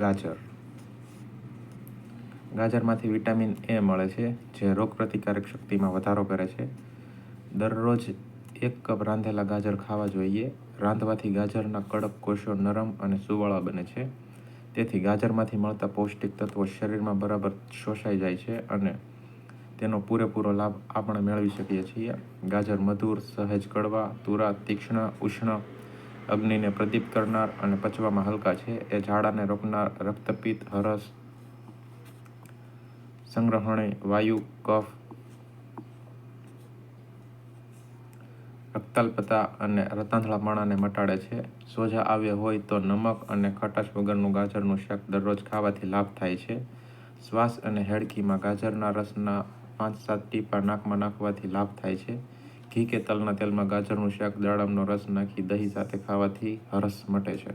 ગાજર. ગાજરમાંથી vitamin A મળે છે, જે રોગપ્રતિકારક શક્તિમાં વધારો કરે છે. દરરોજ 1 કપ રાંધેલા ગાજર ખાવા જોઈએ. રાંધવાથી ગાજરના કડક કોષો નરમ અને સુવાળા બને છે. તેથી ગાજરમાંથી મળતા પૌષ્ટિક તત્વો શરીરમાં બરાબર શોષાઈ જાય છે અને તેનો પૂરેપૂરો લાભ આપણે મેળવી શકીએ છીએ. ગાજર મધુર, સહેજ કડવા, તુરા, તીક્ષ્ણ, ઉષ્ણ, અગ્નિને પ્રદીપ્ત કરનાર અને પચવામાં હલકા છે. એ ઝાડાને રોકનાર, રક્તપિત્ત, હરસ, સંગ્રહણી, વાયુ, કફ, રક્તાલ્પતા અને રતાંધળાપણાને મટાડે છે. સોજા આવ્યા હોય તો નમક અને ખટાશ વગરનું ગાજરનું શાક દરરોજ ખાવાથી લાભ થાય છે. શ્વાસ અને હેડકીમાં ગાજરના રસના 5-7 ટીપાં નાકમાં નાખવાથી લાભ થાય છે. ઘી કે તલના તેલમાં ગાજરનું શાક, દાડમનો રસ નાખી દહીં સાથે ખાવાથી હરસ મટે છે.